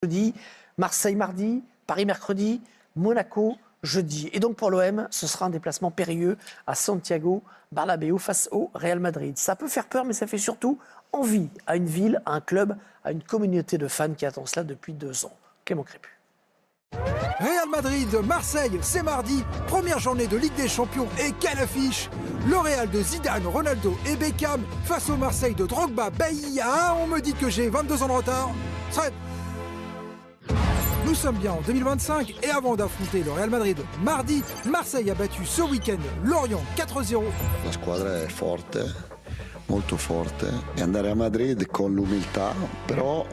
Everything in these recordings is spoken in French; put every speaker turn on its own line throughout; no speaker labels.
jeudi, Marseille mardi, Paris mercredi, Monaco jeudi. Et donc pour l'OM, ce sera un déplacement périlleux à Santiago Bernabéu face au Real Madrid. Ça peut faire peur, mais ça fait surtout envie à une ville, à un club, à une communauté de fans qui attend cela depuis 2 ans. Clément Crépu.
Real Madrid, Marseille, c'est mardi, première journée de Ligue des Champions et quelle affiche! Le Real de Zidane, Ronaldo et Beckham face au Marseille de Drogba, Bailly. Ah, on me dit que j'ai 22 ans de retard. Nous sommes bien en 2025 et avant d'affronter le Real Madrid mardi, Marseille a battu ce week-end Lorient 4-0.
La squadra è forte, molto forte, e andare a Madrid con l'umiltà, però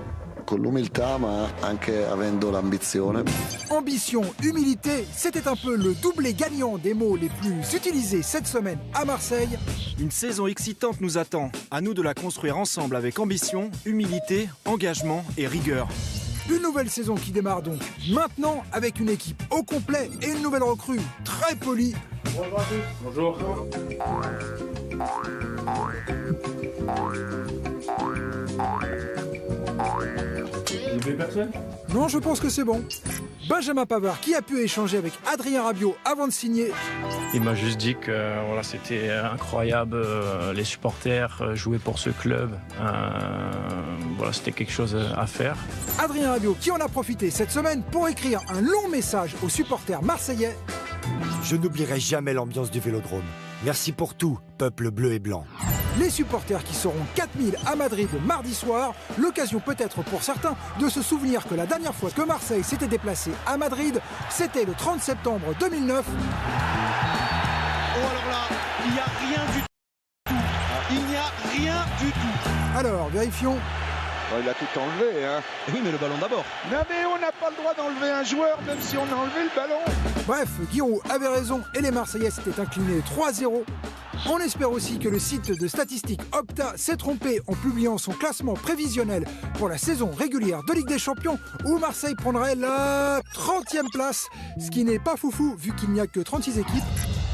con l'umiltà ma anche avendo l'ambizione.
Ambition, humilité, c'était un peu le doublé gagnant des mots les plus utilisés cette semaine à Marseille.
Une saison excitante nous attend. À nous de la construire ensemble avec ambition, humilité, engagement et rigueur.
Une nouvelle saison qui démarre donc maintenant avec une équipe au complet et une nouvelle recrue très polie.
Bonjour à tous. Bonjour. Vous n'oubliez personne?
Non, je pense que c'est bon. Benjamin Pavard qui a pu échanger avec Adrien Rabiot avant de signer.
Il m'a juste dit que voilà, c'était incroyable, les supporters jouaient pour ce club, voilà, c'était quelque chose à faire.
Adrien Rabiot qui en a profité cette semaine pour écrire un long message aux supporters marseillais.
Je n'oublierai jamais l'ambiance du Vélodrome. Merci pour tout, peuple bleu et blanc.
Les supporters qui seront 4000 à Madrid mardi soir, l'occasion peut-être pour certains de se souvenir que la dernière fois que Marseille s'était déplacé à Madrid, c'était le 30 septembre 2009.
Oh alors là, il n'y a rien du tout. Il n'y a rien du tout.
Alors, vérifions.
Oh, il a tout enlevé, hein.
Oui, mais le ballon d'abord.
Non mais on n'a pas le droit d'enlever un joueur, même si on a enlevé le ballon.
Bref, Guiraud avait raison et les Marseillais s'étaient inclinés 3-0. On espère aussi que le site de statistiques Opta s'est trompé en publiant son classement prévisionnel pour la saison régulière de Ligue des Champions où Marseille prendrait la 30e place, ce qui n'est pas foufou vu qu'il n'y a que 36 équipes.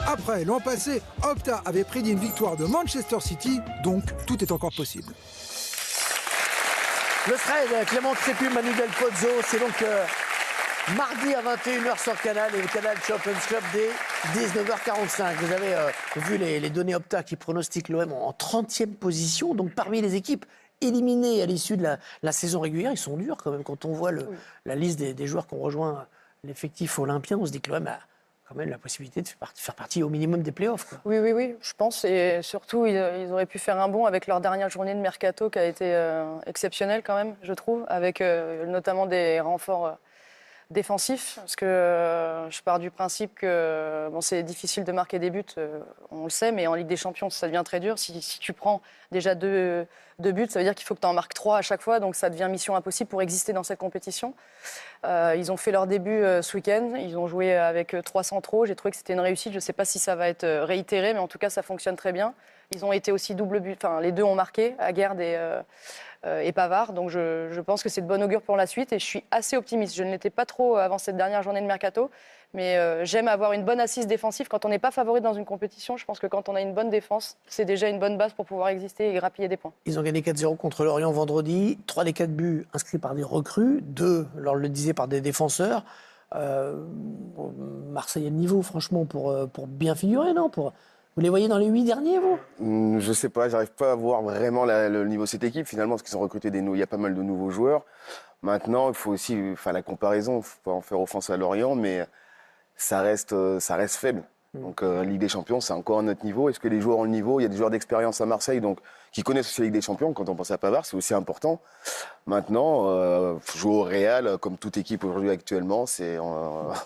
Après, l'an passé, Opta avait prédit une victoire de Manchester City, donc tout est encore possible.
Le trade, Clément Crépu, Manu Del Pozzo, c'est donc mardi à 21h sur Canal et le Canal Champions Club dès 19h45. Vous avez vu les données Opta qui pronostiquent l'OM en 30e position. Donc parmi les équipes éliminées à l'issue de la saison régulière, ils sont durs quand même. Quand on voit la liste des joueurs qui ont rejoint l'effectif olympien, on se dit que l'OM a quand même la possibilité de faire partie au minimum des playoffs, quoi.
Oui, je pense. Et surtout, ils auraient pu faire un bond avec leur dernière journée de mercato qui a été exceptionnelle quand même, je trouve, avec notamment des renforts défensif, parce que je pars du principe que c'est difficile de marquer des buts, on le sait, mais en Ligue des Champions, ça devient très dur. Si tu prends déjà deux buts, ça veut dire qu'il faut que tu en marques 3 à chaque fois, donc ça devient mission impossible pour exister dans cette compétition. Ils ont fait leur début ce week-end, ils ont joué avec 3 centraux, j'ai trouvé que c'était une réussite, je ne sais pas si ça va être réitéré, mais en tout cas, ça fonctionne très bien. Ils ont été aussi double but, enfin les deux ont marqué, Aguerd et Pavard, donc je pense que c'est de bon augure pour la suite et je suis assez optimiste. Je ne l'étais pas trop avant cette dernière journée de mercato, mais j'aime avoir une bonne assise défensive. Quand on n'est pas favori dans une compétition, je pense que quand on a une bonne défense, c'est déjà une bonne base pour pouvoir exister et grappiller des points.
Ils ont gagné 4-0 contre Lorient vendredi, 3 des 4 buts inscrits par des recrues, 2, on le disait, par des défenseurs. Marseille a le niveau, franchement, pour bien figurer, non? Vous les voyez dans les 8 derniers, vous?
Je sais pas, j'arrive pas à voir vraiment le niveau de cette équipe finalement, parce qu'ils ont recruté il y a pas mal de nouveaux joueurs. Maintenant, il faut aussi, la comparaison, il faut pas en faire offense à Lorient, mais ça reste faible. Donc Ligue des Champions, c'est encore un autre niveau. Est-ce que les joueurs ont le niveau? Il y a des joueurs d'expérience à Marseille, donc qui connaissent aussi la Ligue des Champions. Quand on pense à Pavard, c'est aussi important. Maintenant, jouer au Real, comme toute équipe aujourd'hui actuellement,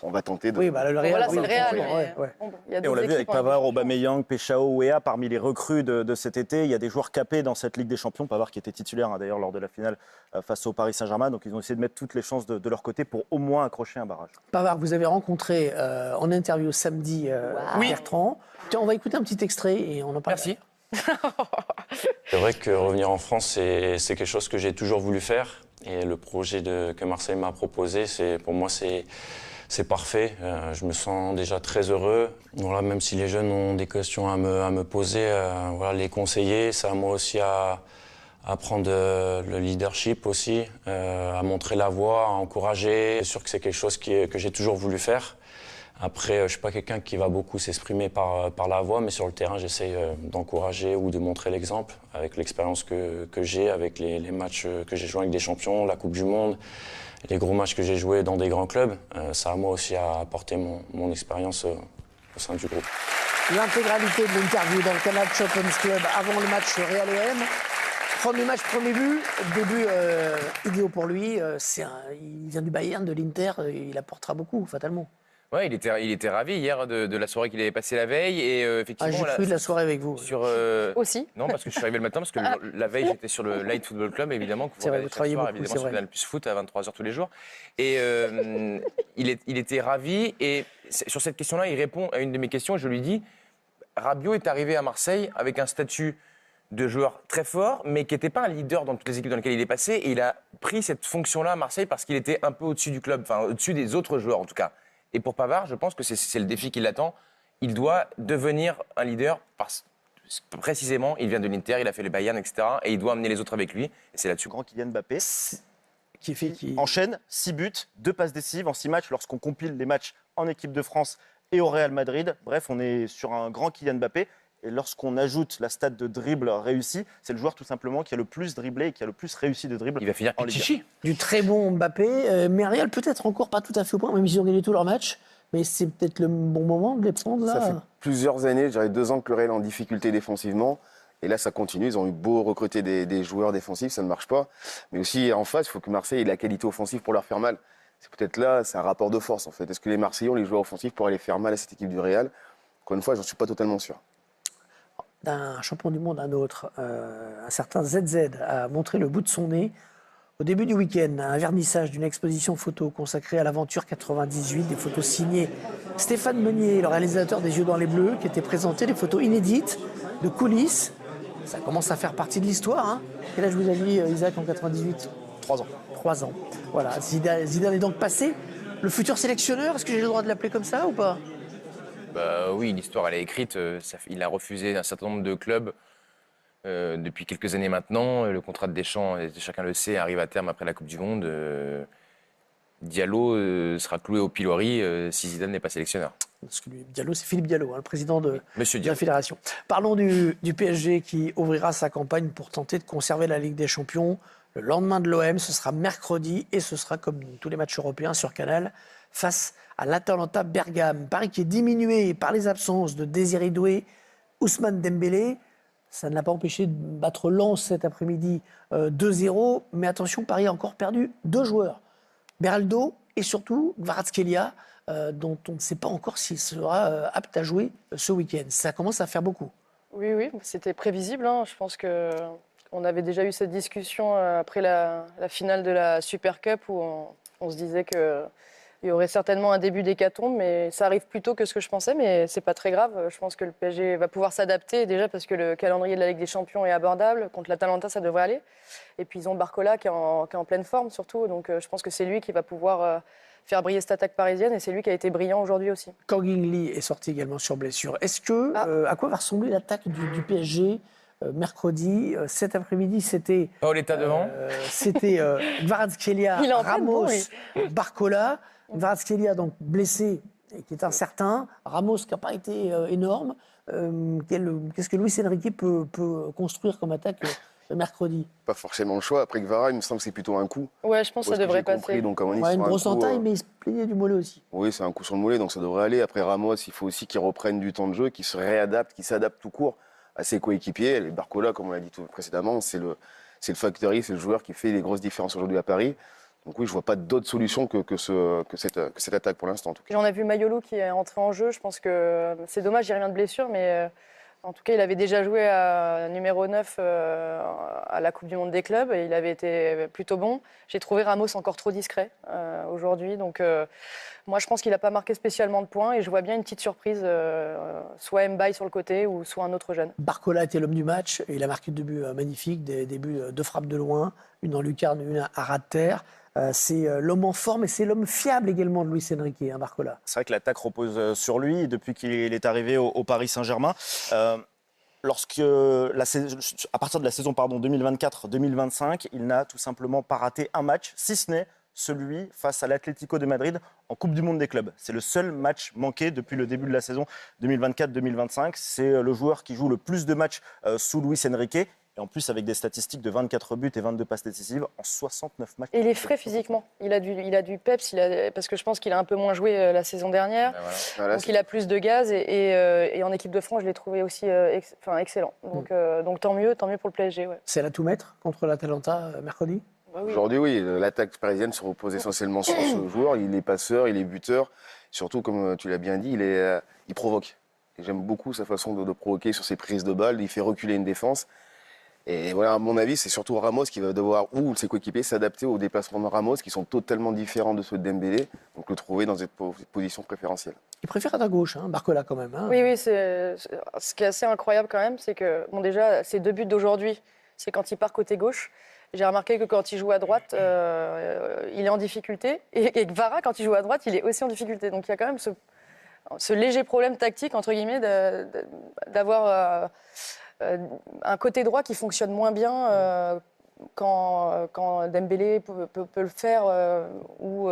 on va tenter de...
Oui, le Real,
voilà, c'est le Real.
Et on l'a vu avec Pavard, Aubameyang, Péchao, Ouéa, parmi les recrues de cet été, il y a des joueurs capés dans cette Ligue des Champions. Pavard qui était titulaire d'ailleurs lors de la finale face au Paris Saint-Germain. Donc ils ont essayé de mettre toutes les chances de leur côté pour au moins accrocher un barrage.
Pavard, vous avez rencontré en interview samedi Bertrand. Tiens, on va écouter un petit extrait et on en parle.
Merci. C'est vrai que revenir en France, c'est quelque chose que j'ai toujours voulu faire. Et le projet que Marseille m'a proposé, pour moi, c'est parfait. Je me sens déjà très heureux. Voilà, même si les jeunes ont des questions à me poser, les conseiller, c'est à moi aussi à à prendre le leadership aussi, à montrer la voie, à encourager. C'est sûr que c'est quelque chose que j'ai toujours voulu faire. Après, je ne suis pas quelqu'un qui va beaucoup s'exprimer par la voix, mais sur le terrain, j'essaie d'encourager ou de montrer l'exemple avec l'expérience que j'ai, avec les matchs que j'ai joués avec des champions, la Coupe du Monde, les gros matchs que j'ai joués dans des grands clubs. Ça a moi aussi à apporter mon expérience au sein du groupe.
L'intégralité de l'interview dans le Canal Champions Club avant le match Real OM. Premier match, premier but, début idéal pour lui. Il vient du Bayern, de l'Inter, il apportera beaucoup, fatalement.
Ouais, il était ravi hier de la soirée qu'il avait passée la veille. Et effectivement,
j'ai pris de la soirée avec vous.
Aussi.
Non, parce que je suis arrivé le matin, parce que la veille, j'étais sur le Light Football Club, évidemment.
C'est vrai, vous travaillez beaucoup,
évidemment,
c'est
sur
vrai.
Canal Plus Foot à 23h tous les jours. Et il était ravi. Et sur cette question-là, il répond à une de mes questions. Et je lui dis, Rabiot est arrivé à Marseille avec un statut de joueur très fort, mais qui n'était pas un leader dans toutes les équipes dans lesquelles il est passé. Et il a pris cette fonction-là à Marseille parce qu'il était un peu au-dessus du club, enfin au-dessus des autres joueurs en tout cas. Et pour Pavard, je pense que c'est le défi qui l'attend. Il doit devenir un leader parce précisément, il vient de l'Inter, il a fait le Bayern, etc. Et il doit amener les autres avec lui. Et c'est là-dessus.
Grand Kylian Mbappé enchaîne 6 buts, 2 passes décisives en 6 matchs lorsqu'on compile les matchs en équipe de France et au Real Madrid. Bref, on est sur un grand Kylian Mbappé. Et lorsqu'on ajoute la stat de dribble réussi, c'est le joueur tout simplement qui a le plus dribblé et qui a le plus réussi de dribble.
Il va finir en Ligue.
Du très bon Mbappé, mais Real peut-être encore pas tout à fait au point, même s'ils ont gagné tous leurs matchs. Mais c'est peut-être le bon moment de les prendre là.
Ça fait plusieurs années, je dirais 2 ans que le Real est en difficulté défensivement. Et là, ça continue. Ils ont eu beau recruter des joueurs défensifs, ça ne marche pas. Mais aussi, en face, il faut que Marseille ait la qualité offensive pour leur faire mal. C'est peut-être là, c'est un rapport de force en fait. Est-ce que les Marseillais ont les joueurs offensifs pour aller faire mal à cette équipe du Real? Encore une fois, j'en suis pas totalement sûr.
D'un champion du monde à un autre, un certain ZZ a montré le bout de son nez au début du week-end, un vernissage d'une exposition photo consacrée à l'aventure 98, des photos signées Stéphane Meunier, le réalisateur des Yeux dans les Bleus, qui étaient présentées, des photos inédites de coulisses. Ça commence à faire partie de l'histoire. Hein. Quel âge vous aviez, Isaac, en 98?
3 ans.
3 ans. Voilà, Zidane est donc passé. Le futur sélectionneur, est-ce que j'ai le droit de l'appeler comme ça ou pas?
Oui, l'histoire elle est écrite. Il a refusé un certain nombre de clubs depuis quelques années maintenant. Le contrat de Deschamps, chacun le sait, arrive à terme après la Coupe du Monde. Diallo sera cloué au pilori si Zidane n'est pas sélectionneur.
Parce que Diallo, c'est Philippe Diallo, le président de la fédération. Parlons du PSG qui ouvrira sa campagne pour tenter de conserver la Ligue des Champions. Le lendemain de l'OM, ce sera mercredi et ce sera comme tous les matchs européens sur Canal face à l'Atalanta Bergame. Paris qui est diminué par les absences de Désiré Doué, Ousmane Dembélé. Ça ne l'a pas empêché de battre Lens cet après-midi 2-0. Mais attention, Paris a encore perdu 2 joueurs. Beraldo et surtout Kvaratskhelia, dont on ne sait pas encore s'il sera apte à jouer ce week-end. Ça commence à faire beaucoup.
Oui, c'était prévisible. Hein. Je pense qu'on avait déjà eu cette discussion après la finale de la Super Cup où on se disait qu'il y aurait certainement un début d'hécatombe, mais ça arrive plus tôt que ce que je pensais, mais c'est pas très grave. Je pense que le PSG va pouvoir s'adapter, déjà parce que le calendrier de la Ligue des Champions est abordable. Contre l'Atalanta, ça devrait aller. Et puis ils ont Barcola qui est en pleine forme surtout, donc je pense que c'est lui qui va pouvoir faire briller cette attaque parisienne, et c'est lui qui a été brillant aujourd'hui aussi.
Kang-in Lee est sorti également sur blessure. Est-ce que, à quoi va ressembler l'attaque du PSG mercredi, cet après-midi? C'était
Paoletta devant.
C'était Kvaratskhelia, Ramos, Barcola. Kvaratskhelia donc blessé et qui est incertain. Ramos qui n'a pas été énorme. Qu'est-ce que Luis Enrique peut construire comme attaque mercredi?
Pas forcément le choix. Après Kvara, il me semble que c'est plutôt un coup.
Ouais, je pense que ça devrait passer.
Donc,
une grosse entaille, mais il se plaignait du mollet aussi.
Oui, c'est un coup sur le mollet, donc ça devrait aller. Après Ramos, il faut aussi qu'il reprenne du temps de jeu, qu'il se réadapte, qu'il s'adapte tout court à ses coéquipiers. Les Barcola, comme on l'a dit précédemment, c'est le factory, c'est le joueur qui fait les grosses différences aujourd'hui à Paris. Donc oui, je ne vois pas d'autre solution que cette attaque pour l'instant.
J'en ai vu Mayolo qui est entré en jeu. Je pense que c'est dommage, il revient de blessure, mais en tout cas, il avait déjà joué à numéro 9 à la Coupe du Monde des clubs et il avait été plutôt bon. J'ai trouvé Ramos encore trop discret aujourd'hui. Donc moi, je pense qu'il n'a pas marqué spécialement de points et je vois bien une petite surprise, soit Mbaye sur le côté ou soit un autre jeune.
Barcola était l'homme du match et il a marqué 2 buts magnifiques, des buts de frappe de loin, une en lucarne, une à ras de terre. C'est l'homme en forme et c'est l'homme fiable également de Luis Enrique, Barcola.
C'est vrai que l'attaque repose sur lui depuis qu'il est arrivé au Paris Saint-Germain. à partir de la saison 2024-2025, il n'a tout simplement pas raté un match, si ce n'est celui face à l'Atlético de Madrid en Coupe du Monde des clubs. C'est le seul match manqué depuis le début de la saison 2024-2025. C'est le joueur qui joue le plus de matchs sous Luis Enrique. Et en plus, avec des statistiques de 24 buts et 22 passes décisives en 69 matchs.
Et il est frais physiquement. Il a du peps, parce que je pense qu'il a un peu moins joué la saison dernière.
Voilà,
donc il a plus de gaz. Et en équipe de France, je l'ai trouvé aussi excellent. Donc tant mieux pour le PSG. Ouais.
C'est à tout mettre contre l'Atalanta mercredi?
Bah oui.
Aujourd'hui, oui, l'attaque parisienne se repose essentiellement sur ce joueur. Il est passeur, il est buteur. Surtout, comme tu l'as bien dit, il provoque. Et j'aime beaucoup sa façon de provoquer sur ses prises de balles. Il fait reculer une défense. Et voilà, à mon avis, c'est surtout Ramos qui va devoir, ou ses coéquipiers, s'adapter aux déplacements de Ramos, qui sont totalement différents de ceux de Dembélé. Donc le trouver dans cette position préférentielle.
Il préfère être à gauche, Barcola quand même.
Oui, ce qui est assez incroyable quand même, c'est que, déjà, ses 2 buts d'aujourd'hui, c'est quand il part côté gauche. J'ai remarqué que quand il joue à droite, il est en difficulté. Et Kvara, quand il joue à droite, il est aussi en difficulté. Donc il y a quand même ce léger problème tactique, entre guillemets, d'avoir un côté droit qui fonctionne moins bien quand Dembélé peut le faire ou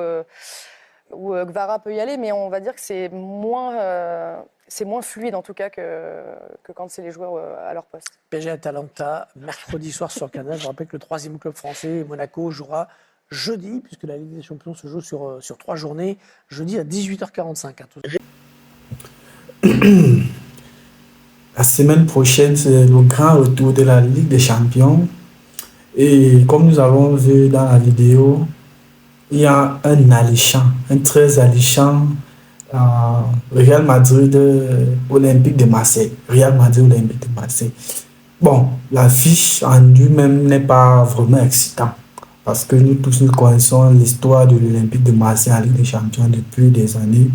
Kvara peut y aller. Mais on va dire que c'est moins fluide, en tout cas, que quand c'est les joueurs à leur poste.
PSG Atalanta, mercredi soir sur Canal. Je rappelle que le 3e club français, Monaco, jouera jeudi, puisque la Ligue des Champions se joue sur 3 journées, jeudi à 18h45.
La semaine prochaine, c'est le grand retour de la Ligue des Champions. Et comme nous avons vu dans la vidéo, il y a un très alléchant Real Madrid Olympique de Marseille. Real Madrid Olympique de Marseille. Bon, l'affiche en lui-même n'est pas vraiment excitante. Parce que nous tous nous connaissons l'histoire de l'Olympique de Marseille en Ligue des Champions depuis des années.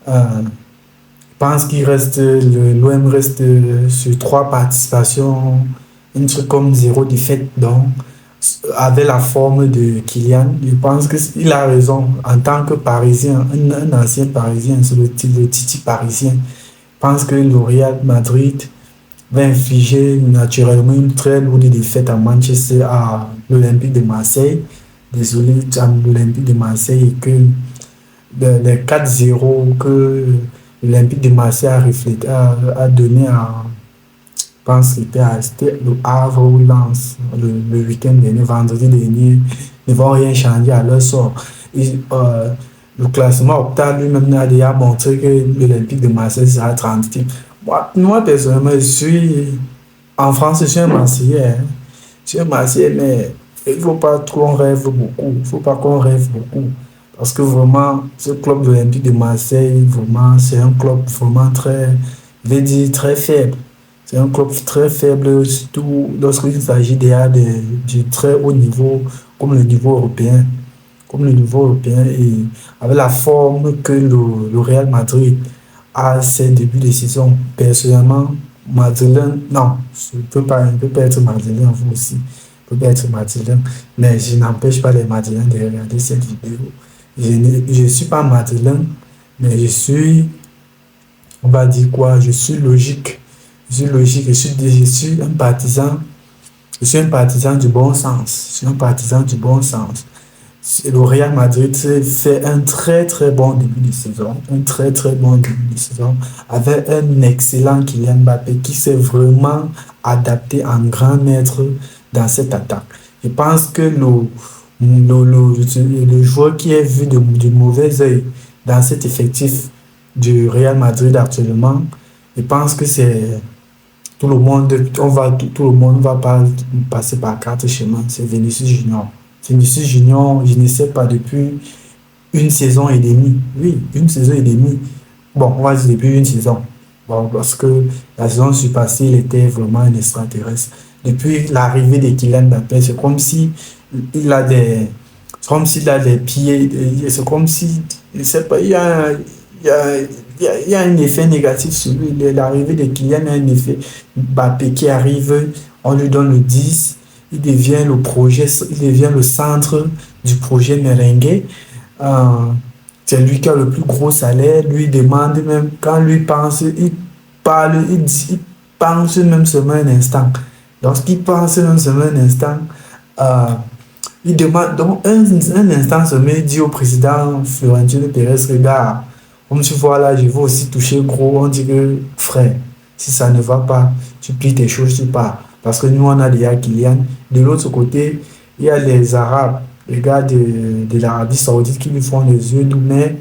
Je pense l'OM reste sur 3 participations, un truc comme 0 défaite, donc avec la forme de Kylian. Je pense qu'il a raison en tant que Parisien, un ancien Parisien, c'est le Titi parisien. Je pense que le Real Madrid va infliger naturellement une très lourde défaite à Manchester, à l'Olympique de Marseille. Désolé à l'Olympique de Marseille, et que les 4-0 que l'Olympique de Marseille a donné je pense que c'était le Havre ou Lens le week-end dernier, vendredi dernier, ne vont rien changer à leur sort. Le classement Opta lui-même a déjà montré que l'Olympique de Marseille sera 30e. Moi, personnellement, en France, je suis un Marseillais. Je suis un Marseillais, mais il ne faut pas qu'on rêve beaucoup. Il ne faut pas qu'on rêve beaucoup. Parce que vraiment, ce club de l'Olympique de Marseille, vraiment, c'est un club vraiment très faible. C'est un club très faible, surtout lorsqu'il s'agit déjà du très haut niveau, comme le niveau européen. Et avec la forme que le Real Madrid a ces débuts de saison. Personnellement, Madeleine, non, je ne peux pas être Madeleine, vous aussi. Je ne peux pas être Madeleine, mais je n'empêche pas les Madeleines de regarder cette vidéo. Je ne suis pas Madeleine, mais je suis, on va dire quoi, je suis logique. Je suis un partisan. Je suis un partisan du bon sens. Le Real Madrid fait un très très bon début de saison. Avec un excellent Kylian Mbappé qui s'est vraiment adapté en grand maître dans cette attaque. Je pense que le joueur qui est vu du mauvais œil dans cet effectif du Real Madrid actuellement, je pense que c'est tout le monde va pas passer par 4 chemins. C'est Vinicius Junior. Vinicius Junior, je ne sais pas, depuis une saison et demie. Oui, une saison et demie. Bon, on va dire depuis une saison. Bon, parce que la saison passée, il était vraiment un extraterrestre. Depuis l'arrivée de Kylian Mbappé, c'est comme si il a des pieds, c'est comme si, je sais pas, il y a un effet négatif sur lui. L'arrivée de Kylian a un effet. Mbappé qui arrive, on lui donne le 10, il devient le centre du projet merengue. C'est lui qui a le plus gros salaire. Lui demande même, quand lui pense, il parle, il pense même seulement un instant, lorsqu'il pense même seulement un instant, il demande, donc un instant seulement, il dit au président Florentino Pérez, regarde, comme tu vois là, je veux aussi toucher gros, on dit que frère, si ça ne va pas, tu plies tes choses, tu pars. Parce que nous, on a déjà Kylian. De l'autre côté, il y a les Arabes, les gars de l'Arabie Saoudite qui lui font les yeux doux, mais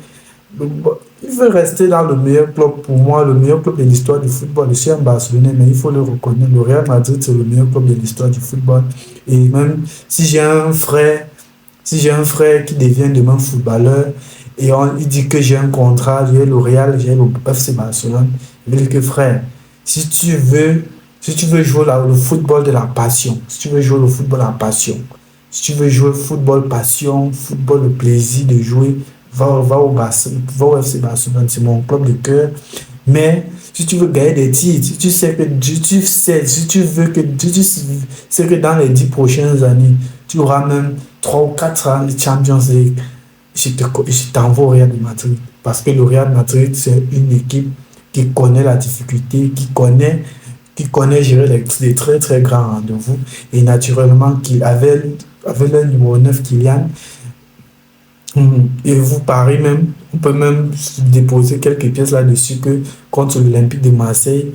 il veut rester dans le meilleur club. Pour moi, le meilleur club de l'histoire du football. Je suis un Barcelonais, mais il faut le reconnaître. Le Real Madrid, c'est le meilleur club de l'histoire du football. Et même si j'ai un frère qui devient demain footballeur, et il dit que j'ai un contrat, j'ai le Real, j'ai le FC Barcelone, il dit que frère, si tu veux jouer le football de la passion, si tu veux jouer le football à passion, si tu veux jouer football passion, football le plaisir de jouer, va au FC Barcelone, c'est mon club de cœur. Mais si tu veux gagner des titres, si tu sais que dans les 10 prochaines années, tu auras même 3 ou 4 ans de Champions League, je t'envoie au Real de Madrid. Parce que le Real Madrid, c'est une équipe qui connaît la difficulté, qui connaît gérer des très très grands rendez-vous. Et naturellement, avec le numéro 9 Kylian, et vous parlez même, on peut même déposer quelques pièces là-dessus que contre l'Olympique de Marseille,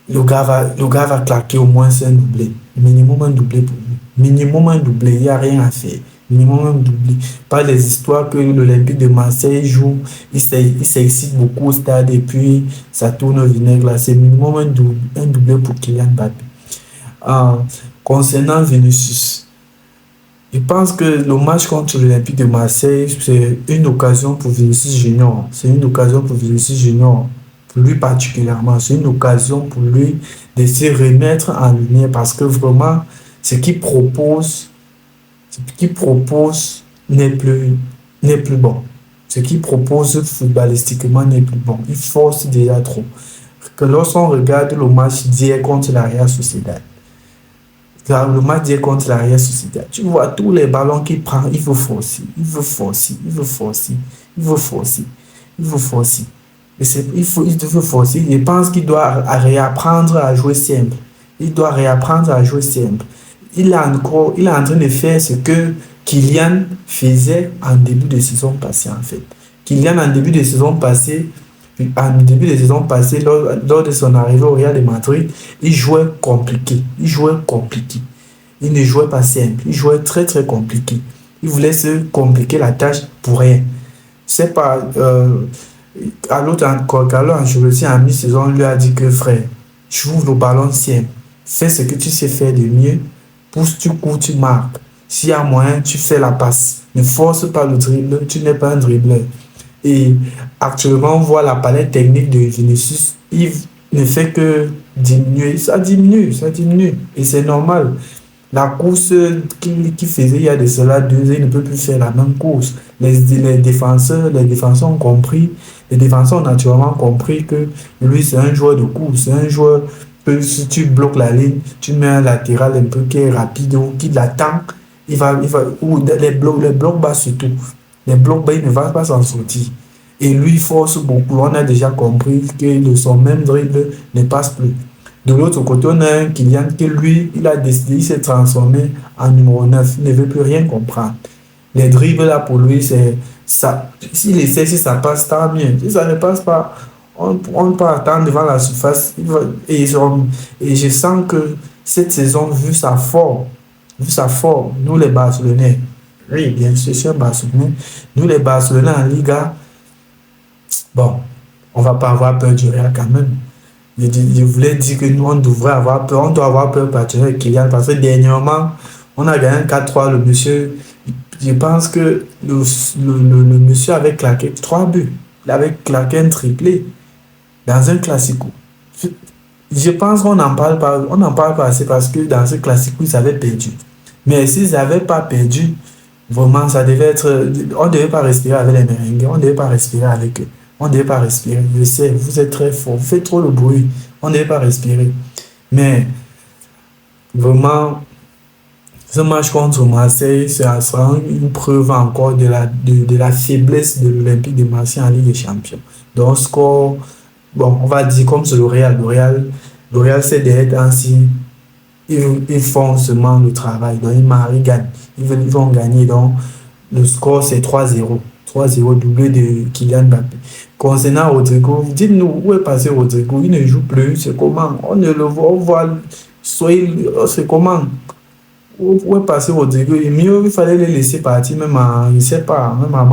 le gars va claquer au moins un doublé. Minimum un doublé pour lui. Minimum un doublé, il n'y a rien à faire. Minimum un doublé. Pas les histoires que l'Olympique de Marseille joue, il s'excite beaucoup au stade et puis ça tourne au vinaigre là. C'est minimum un doublé pour Kylian Mbappé. Concernant Vinicius, je pense que le match contre l'Olympique de Marseille, c'est une occasion pour Vinicius Junior. C'est une occasion pour Vinicius Junior, pour lui particulièrement. C'est une occasion pour lui de se remettre en lumière parce que vraiment, ce qu'il propose n'est plus bon. Ce qu'il propose footballistiquement n'est plus bon. Il force déjà trop. Que lorsqu'on regarde le match d'hier contre la Real Sociedad, le match d'hier contre la Real Sociedad, tu vois tous les ballons qu'il prend, il veut forcer. Je pense qu'il doit réapprendre à jouer simple. Il est en train de faire ce que Kylian faisait en début de saison passée, en fait. Kylian, en début de saison passée, lors de son arrivée au Real de Madrid, il jouait compliqué. Il ne jouait pas simple. Il jouait très, très compliqué. Il voulait se compliquer la tâche pour rien. C'est pas... Carlo Ancelotti, en mi-saison, lui a dit que, frère, joue le ballon simple. Fais ce que tu sais faire de mieux. Pousse, tu cours, tu marques. S'il y a moyen, tu fais la passe. Ne force pas le dribble, tu n'es pas un dribbleur. Et actuellement, on voit la palette technique de Vinicius. Il ne fait que diminuer. Ça diminue. Et c'est normal. La course qu'il faisait il y a de cela 2 ans, il ne peut plus faire la même course. Les défenseurs ont compris. Les défenseurs ont naturellement compris que lui, c'est un joueur de course. C'est un joueur que si tu bloques la ligne, tu mets un latéral un peu qui est rapide ou qui l'attend. Ou les blocs bas surtout. Les blocs bas, il ne va pas s'en sortir. Et lui, il force beaucoup. On a déjà compris que son même dribble ne passe plus. De l'autre côté, on a un Kylian qui, lui, il a décidé, il s'est transformé en numéro 9. Il ne veut plus rien comprendre. Les dribbles, là, pour lui, c'est ça. S'il essaie, si ça passe, tant mieux. Si ça ne passe pas, on peut attendre devant la surface. Et je sens que cette saison, vu sa forme, nous les Barcelonais, oui, bien sûr, je suis un Barcelonais, nous les Barcelonais en Liga, bon, on ne va pas avoir peur du Real quand même. Je voulais dire que nous, on doit avoir peur particulièrement avec Kylian, parce que dernièrement, on a gagné 4-3, le monsieur, je pense que le monsieur avait claqué 3 buts, il avait claqué un triplé dans un classico. Je pense qu'on n'en parle pas assez parce que dans ce classico, ils avaient perdu. Mais s'ils n'avaient pas perdu, vraiment, ça devait être... On ne devait pas respirer avec les merengues, on ne devait pas respirer avec eux. On ne devait pas respirer. Je sais, vous êtes très fort, vous faites trop le bruit. On ne devait pas respirer. Mais, vraiment, ce match contre Marseille, ça sera une preuve encore de la faiblesse de l'Olympique de Marseille en Ligue des Champions. Donc, score, bon, on va dire comme c'est le Real. Le Real Le Real sait d'être ainsi. Ils font seulement le travail. Donc, ils gagnent. Ils vont gagner. Donc, le score, c'est 3-0. 3-0, doublé de Kylian Mbappé. Concernant Rodrigo, dites-nous où est passé Rodrigo. Il ne joue plus. C'est comment? On ne le voit. On voit. C'est comment? Où est passé Rodrigo? Et mieux, il fallait les laisser partir, même à, je ne sais pas, même à